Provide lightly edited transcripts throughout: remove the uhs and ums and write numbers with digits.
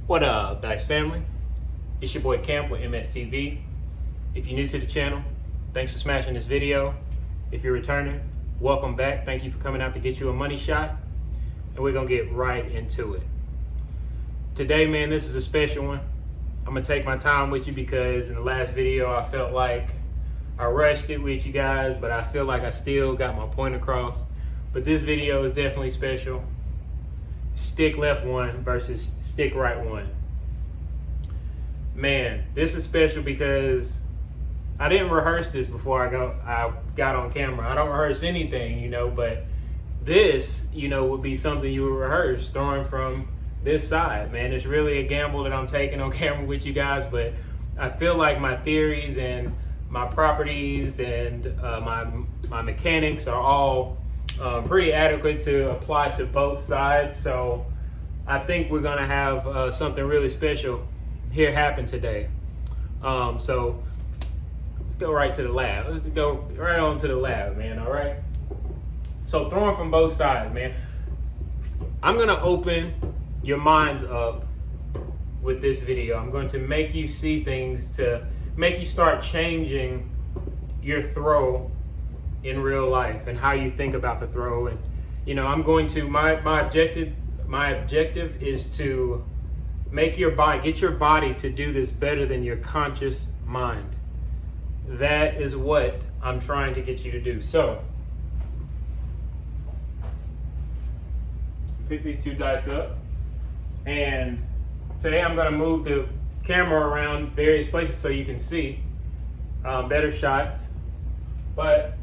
What up, Dice family? It's your boy Camp with MSTV. If you're new to the channel, thanks for smashing this video. If you're returning, welcome back. Thank you for coming out to get you a money shot. And we're gonna get right into it. Today, man, this is a special one. I'm gonna take my time with you because in the last video, I felt like I rushed it with you guys, but I feel like I still got my point across. But this video is definitely special. Stick left one versus stick right one. Man, this is special because I didn't rehearse this before I got on camera. I don't rehearse anything, but this, would be something you would rehearse throwing from this side. Man, it's really a gamble that I'm taking on camera with you guys, but I feel like my theories and my properties and my mechanics are all pretty adequate to apply to both sides. So I think we're gonna have something really special here happen today. So let's go right to the lab. Let's go right on to the lab, man. All right. So throwing from both sides, man. I'm gonna open your minds up with this video. I'm going to make you see things to make you start changing your throw in real life and how you think about the throw. And I'm going to my objective is to make get your body to do this better than your conscious mind. That is what I'm trying to get you to do. So pick these two dice up, and today I'm going to move the camera around various places so you can see better shots. But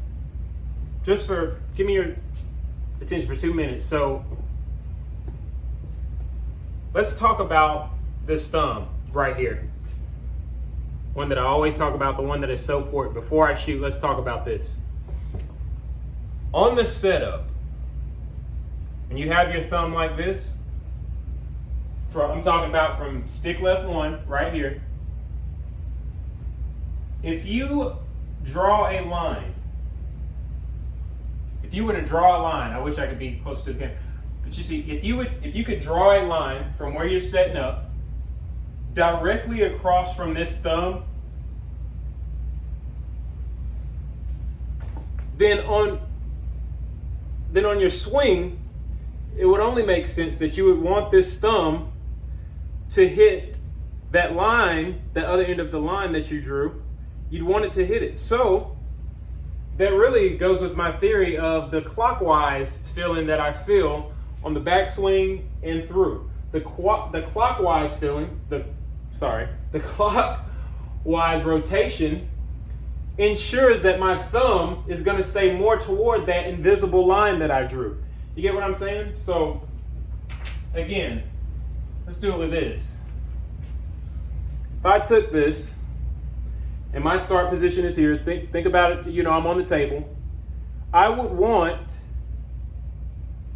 give me your attention for 2 minutes. So let's talk about this thumb right here. One that I always talk about, the one that is so important. Before I shoot, let's talk about this. On the setup, when you have your thumb like this, I'm talking about from stick left one right here. If you draw a line, if you were to draw a line, I wish I could be close to the camera, but you see, if you could draw a line from where you're setting up directly across from this thumb, then on your swing, it would only make sense that you would want this thumb to hit that line, the other end of the line that you drew. You'd want it to hit it. So that really goes with my theory of the clockwise feeling that I feel on the backswing and through. The clockwise feeling, the clockwise rotation ensures that my thumb is going to stay more toward that invisible line that I drew. You get what I'm saying? So again, let's do it with this. If I took this and my start position is here, think about it, I'm on the table. I would want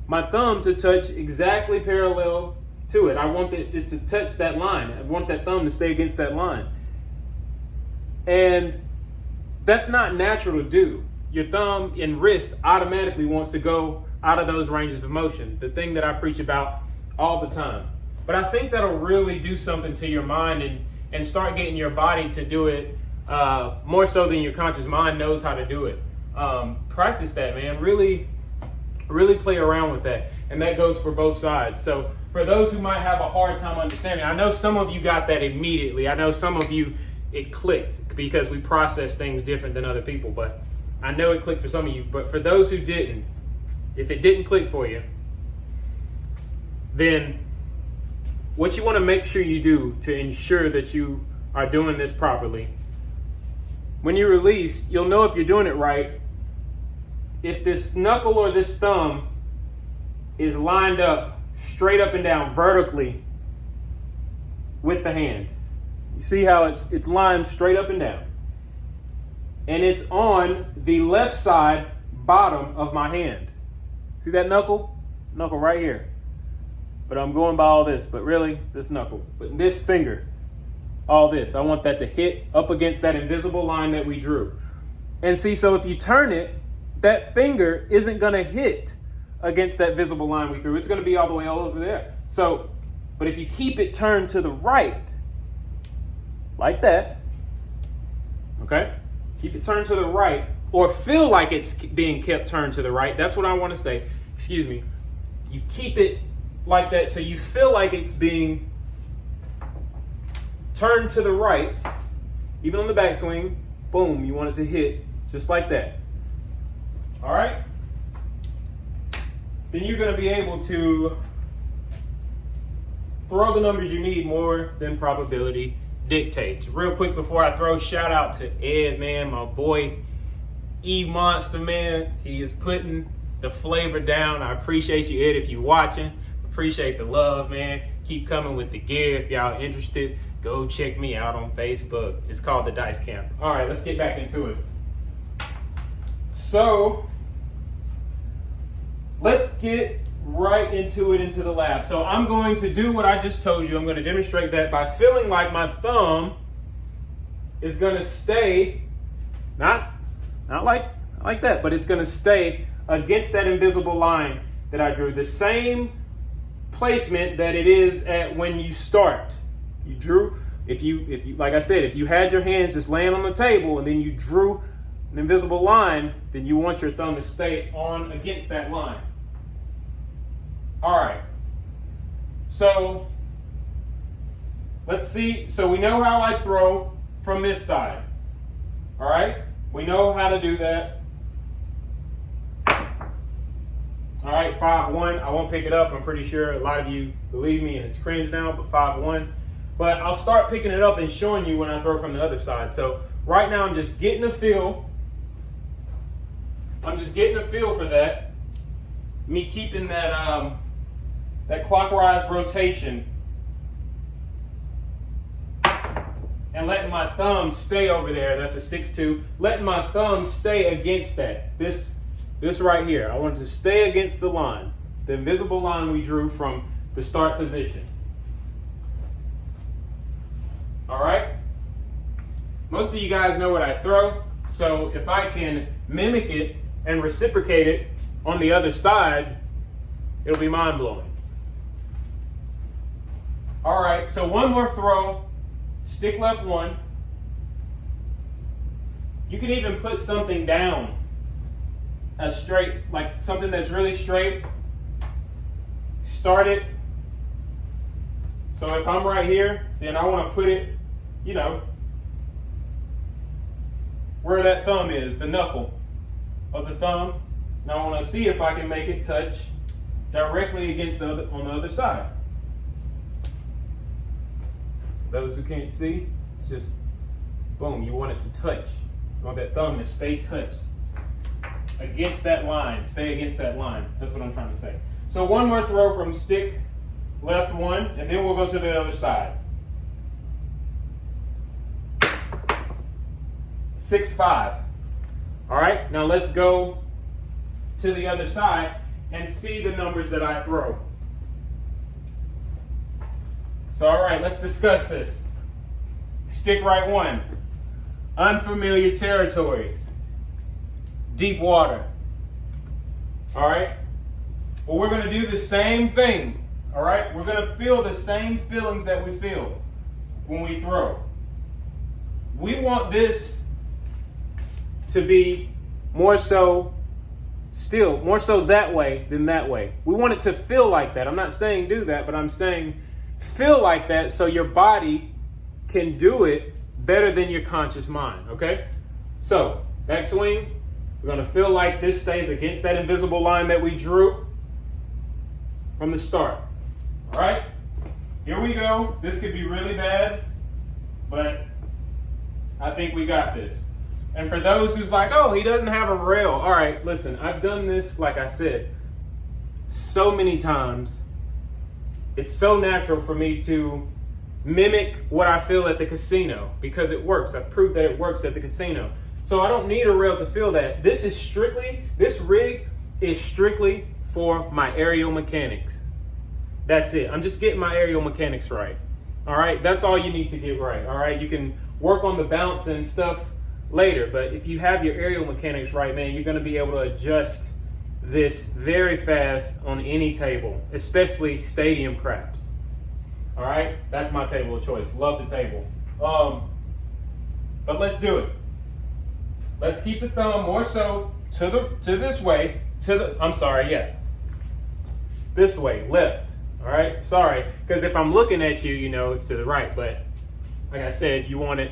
my thumb to touch exactly parallel to it. I want it to touch that line. I want that thumb to stay against that line. And that's not natural to do. Your thumb and wrist automatically wants to go out of those ranges of motion, the thing that I preach about all the time. But I think that'll really do something to your mind and start getting your body to do it more so than your conscious mind knows how to do it. Practice that, man. Really play around with that. And that goes for both sides. So for those who might have a hard time understanding, I know some of you got that immediately. I know some of you, it clicked because we process things different than other people. But I know it clicked for some of you. But for those who didn't, if it didn't click for you, then what you want to make sure you do to ensure that you are doing this properly, when you release, you'll know if you're doing it right if this knuckle or this thumb is lined up straight up and down vertically with the hand. You see how it's lined straight up and down. And it's on the left side bottom of my hand. See that knuckle? Knuckle right here. But I'm going by all this, but really this knuckle. But this finger, all this, I want that to hit up against that invisible line that we drew. And see, so if you turn it, that finger isn't going to hit against that visible line we drew. It's going to be all the way all over there. So But if you keep it turned to the right, like that, okay? Keep it turned to the right, or feel like it's being kept turned to the right. That's what I want to say. Excuse me. You keep it like that so you feel like it's being turned to the right. Even on the backswing, boom, you want it to hit just like that. All right? Then you're going to be able to throw the numbers you need more than probability dictates. Real quick before I throw, shout out to Ed, man, my boy, E Monster, man. He is putting the flavor down. I appreciate you, Ed, if you're watching. Appreciate the love, man. Keep coming with the gear. If y'all interested, go check me out on Facebook. It's called The Dice Camp. All right, let's get back into it. So, let's get right into the lab. So I'm going to do what I just told you. I'm going to demonstrate that by feeling like my thumb is going to stay, not like that, but it's going to stay against that invisible line that I drew. The same placement that it is at when you start. You drew, if you like I said, if you had your hands just laying on the table and then you drew an invisible line, then you want your thumb to stay on against that line. All right, so let's see. So we know how I throw from this side. All right, we know how to do that. All right, 5-1. I won't pick it up. I'm pretty sure a lot of you believe me and it's cringe now, but 5-1. But I'll start picking it up and showing you when I throw from the other side. So right now I'm just getting a feel. I'm just getting a feel for that. Me keeping that that clockwise rotation and letting my thumb stay over there. That's a 6-2. Letting my thumb stay against that. This right here. I want it to stay against the line, the invisible line we drew from the start position. All right? Most of you guys know what I throw, so if I can mimic it and reciprocate it on the other side, it'll be mind-blowing. All right, so one more throw, stick left 1. You can even put something down, a straight, like something that's really straight. Start it. So if I'm right here, then I want to put it, you know, where that thumb is, the knuckle of the thumb. Now I want to see if I can make it touch directly against on the other side. Those who can't see, it's just boom, you want it to touch. You want that thumb to stay touched against that line, stay against that line. That's what I'm trying to say. So one more throw from stick left 1, and then we'll go to the other side. 6-5. All right, now let's go to the other side and see the numbers that I throw. So, all right, let's discuss this. Stick right 1. Unfamiliar territories. Deep water. All right? Well, we're going to do the same thing. All right? We're going to feel the same feelings that we feel when we throw. We want this to be more so that way than that way. We want it to feel like that. I'm not saying do that, but I'm saying feel like that so your body can do it better than your conscious mind, okay? So, backswing, we're gonna feel like this stays against that invisible line that we drew from the start, all right? Here we go. This could be really bad, but I think we got this. And for those who's like, oh, he doesn't have a rail. All right, listen, I've done this, like I said, so many times. It's so natural for me to mimic what I feel at the casino because it works. I've proved that it works at the casino. So I don't need a rail to feel that. This rig is strictly for my aerial mechanics. That's it. I'm just getting my aerial mechanics right. All right, that's all you need to get right. All right, you can work on the bounce and stuff later, but if you have your aerial mechanics right, man, you're going to be able to adjust this very fast on any table, especially stadium craps. All right, that's my table of choice. Love the table. But let's do it. Let's keep the thumb more so to this way. This way, left. All right, sorry, because if I'm looking at you, you know it's to the right. But like I said, you want it.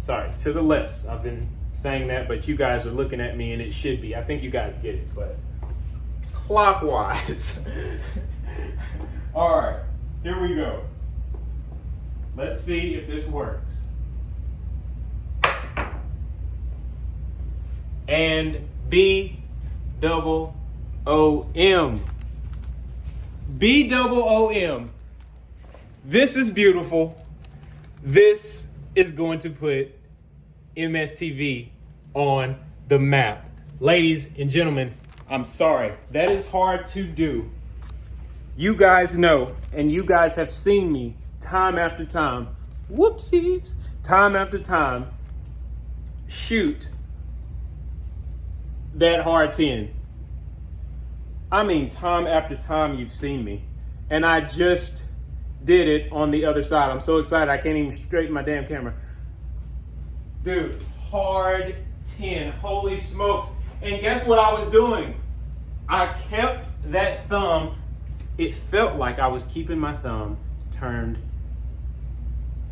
Sorry, to the left. I've been saying that, but you guys are looking at me, and it should be. I think you guys get it, but clockwise. All right, here we go. Let's see if this works. And B-double-O-M. B-double-O-M. This is beautiful. This is going to put MSTV on the map. Ladies and gentlemen, I'm sorry. That is hard to do. You guys know, and you guys have seen me time after time, whoopsies, time after time, shoot that hard 10. I mean, time after time you've seen me. And I just did it on the other side. I'm so excited I can't even straighten my damn camera. Dude, hard 10. Holy smokes. And guess what I was doing? I kept that thumb. It felt like I was keeping my thumb turned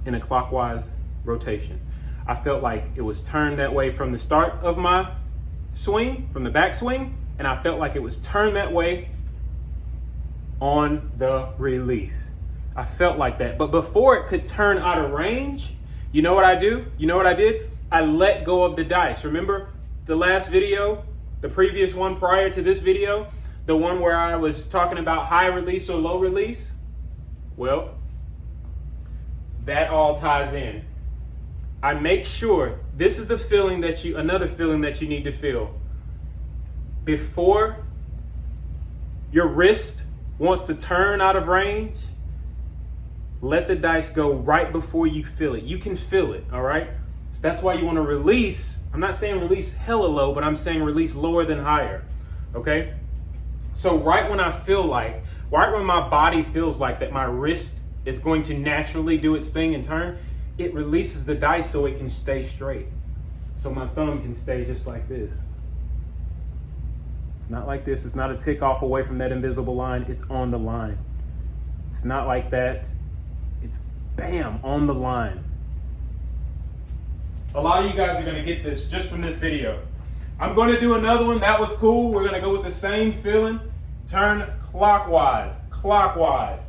in a clockwise rotation. I felt like it was turned that way from the start of my swing, from the back swing, and I felt like it was turned that way on the release. I felt like that. But before it could turn out of range, you know what I do? You know what I did? I let go of the dice. Remember the last video, the previous one prior to this video, the one where I was talking about high release or low release? Well, that all ties in. I make sure, this is the feeling that another feeling that you need to feel. Before your wrist wants to turn out of range, let the dice go right before you feel it. You can feel it, all right? So that's why you want to release. I'm not saying release hella low, but I'm saying release lower than higher, okay? So right when I feel like, right when my body feels like that my wrist is going to naturally do its thing and turn, it releases the dice so it can stay straight. So my thumb can stay just like this. It's not like this. It's not a tick off away from that invisible line. It's on the line. It's not like that. It's bam, on the line. A lot of you guys are going to get this just from this video. I'm going to do another one. That was cool. We're going to go with the same feeling. Turn clockwise. Clockwise.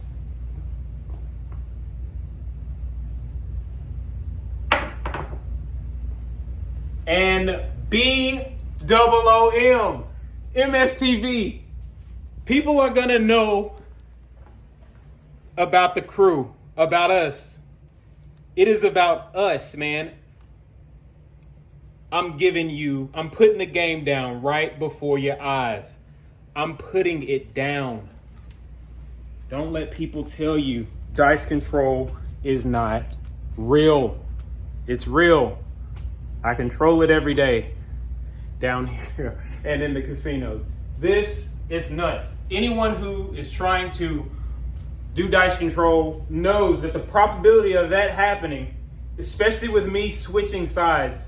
And B-double-O-M. MSTV. People are going to know about the crew, about us. It is about us, man. I'm putting the game down right before your eyes. I'm putting it down. Don't let people tell you dice control is not real. It's real. I control it every day down here and in the casinos. This is nuts. Anyone who is trying to do dice control knows that the probability of that happening, especially with me switching sides,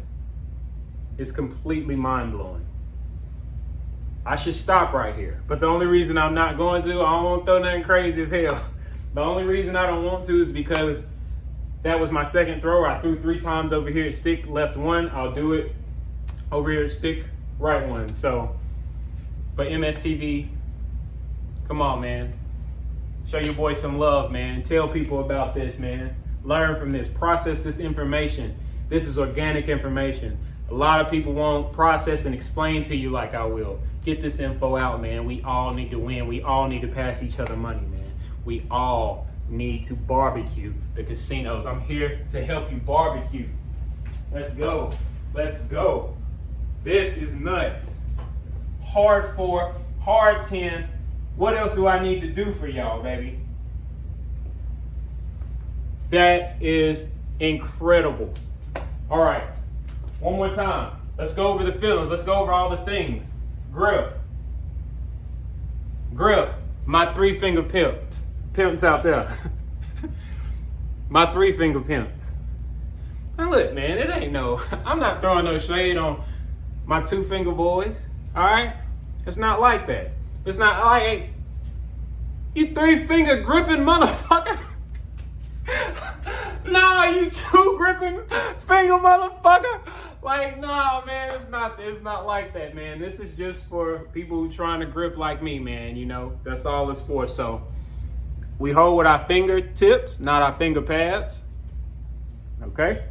is completely mind-blowing. I should stop right here. But the only reason I'm not going to, I don't want to throw nothing crazy as hell. The only reason I don't want to is because that was my second throw. I threw 3 times over here at stick left 1. I'll do it over here at stick right 1. So, but MSTV, come on, man. Show your boy some love, man. Tell people about this, man. Learn from this. Process this information. This is organic information. A lot of people won't process and explain to you like I will. Get this info out, man. We all need to win. We all need to pass each other money, man. We all need to barbecue the casinos. I'm here to help you barbecue. Let's go. Let's go. This is nuts. Hard 4, hard 10. What else do I need to do for y'all, baby? That is incredible. All right. One more time. Let's go over the feelings. Let's go over all the things. Grip. Grip. My 3-finger pips. pimps out there. My 3-finger pimps. Now look, man, it ain't no, I'm not throwing no shade on my 2-finger boys, all right? It's not like that. It's not like, hey, you 3-finger gripping motherfucker. Nah, you 2-gripping finger motherfucker. Like, nah, man, it's not like that, man. This is just for people who trying to grip like me, man. You know, that's all it's for. So we hold with our fingertips, not our finger pads. Okay?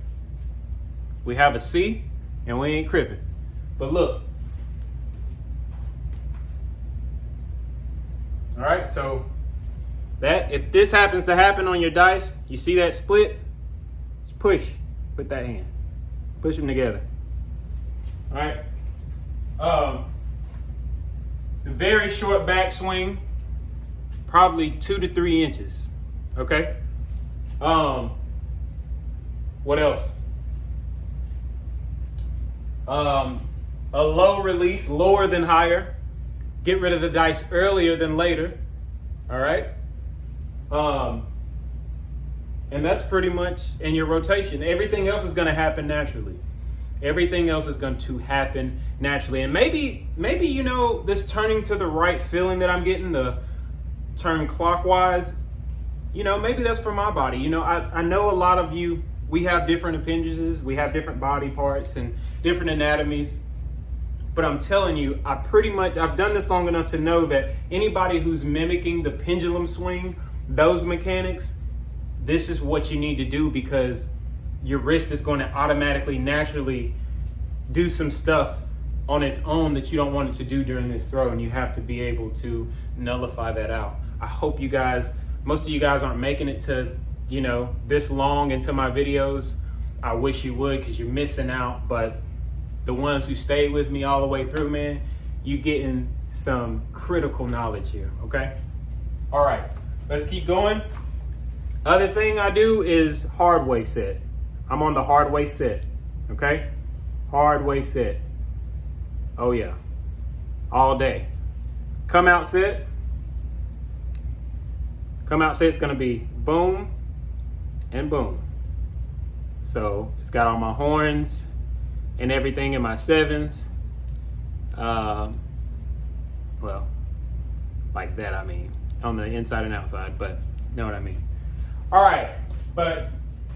We have a C and we ain't cripping. But look. All right, so that if this happens to happen on your dice, you see that split? Just push with that hand. Push them together. All right. The very short backswing, probably 2 to 3 inches. Okay. What else? A low release, lower than higher. Get rid of the dice earlier than later. All right. And that's pretty much in your rotation. Everything else is going to happen naturally. Everything else is going to happen naturally. And maybe, you know, this turning to the right feeling that I'm getting, the turn clockwise, you know, maybe that's for my body. You know, I know a lot of you, we have different appendages, we have different body parts and different anatomies. But I'm telling you, I've done this long enough to know that anybody who's mimicking the pendulum swing, those mechanics, this is what you need to do, because your wrist is going to automatically, naturally do some stuff on its own that you don't want it to do during this throw, and you have to be able to nullify that out. I hope you guys, most of you guys aren't making it to, you know, this long into my videos. I wish you would, because you're missing out, but the ones who stayed with me all the way through, man, you getting some critical knowledge here, okay? All right, let's keep going. Other thing I do is hard way set. I'm on the hard way set, okay? Hard way set. Oh yeah, all day. Come out set. Come out set's gonna be boom and boom. So it's got all my horns and everything in my 7s. Well, like that, I mean, on the inside and outside, but you know what I mean. All right, but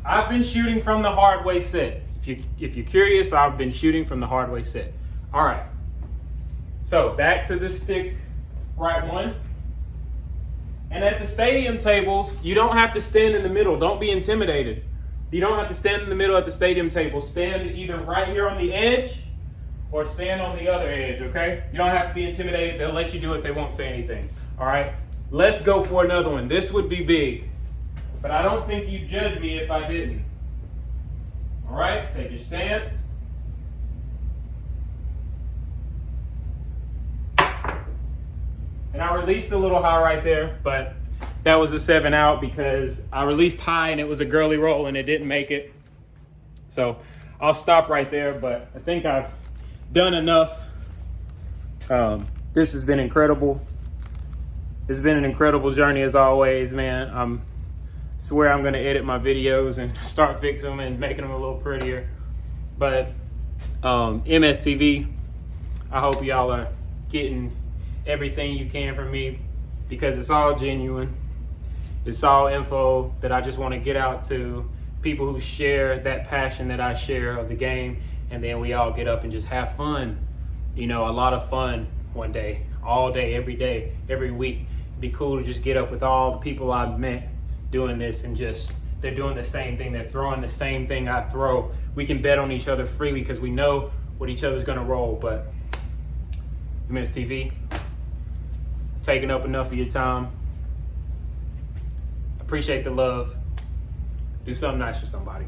I've been shooting from the hard way set. If you're curious, I've been shooting from the hard way set. All right, so back to the stick right one. And at the stadium tables, you don't have to stand in the middle. Don't be intimidated. You don't have to stand in the middle at the stadium table. Stand either right here on the edge or stand on the other edge, okay? You don't have to be intimidated. They'll let you do it. They won't say anything, all right? Let's go for another one. This would be big, but I don't think you'd judge me if I didn't. All right, take your stance. And I released a little high right there, but that was a 7 out because I released high and it was a girly roll and it didn't make it. So I'll stop right there, but I think I've done enough. This has been incredible. It's been an incredible journey as always, man. I swear I'm gonna edit my videos and start fixing them and making them a little prettier. But MSTV, I hope y'all are getting everything you can from me because it's all genuine. It's all info that I just want to get out to people who share that passion that I share of the game, and then we all get up and just have fun. You know, a lot of fun one day, all day, every week. It'd be cool to just get up with all the people I've met doing this and just, they're doing the same thing. They're throwing the same thing I throw. We can bet on each other freely because we know what each other's gonna roll. But MSTV, taking up enough of your time. Appreciate the love. Do something nice for somebody.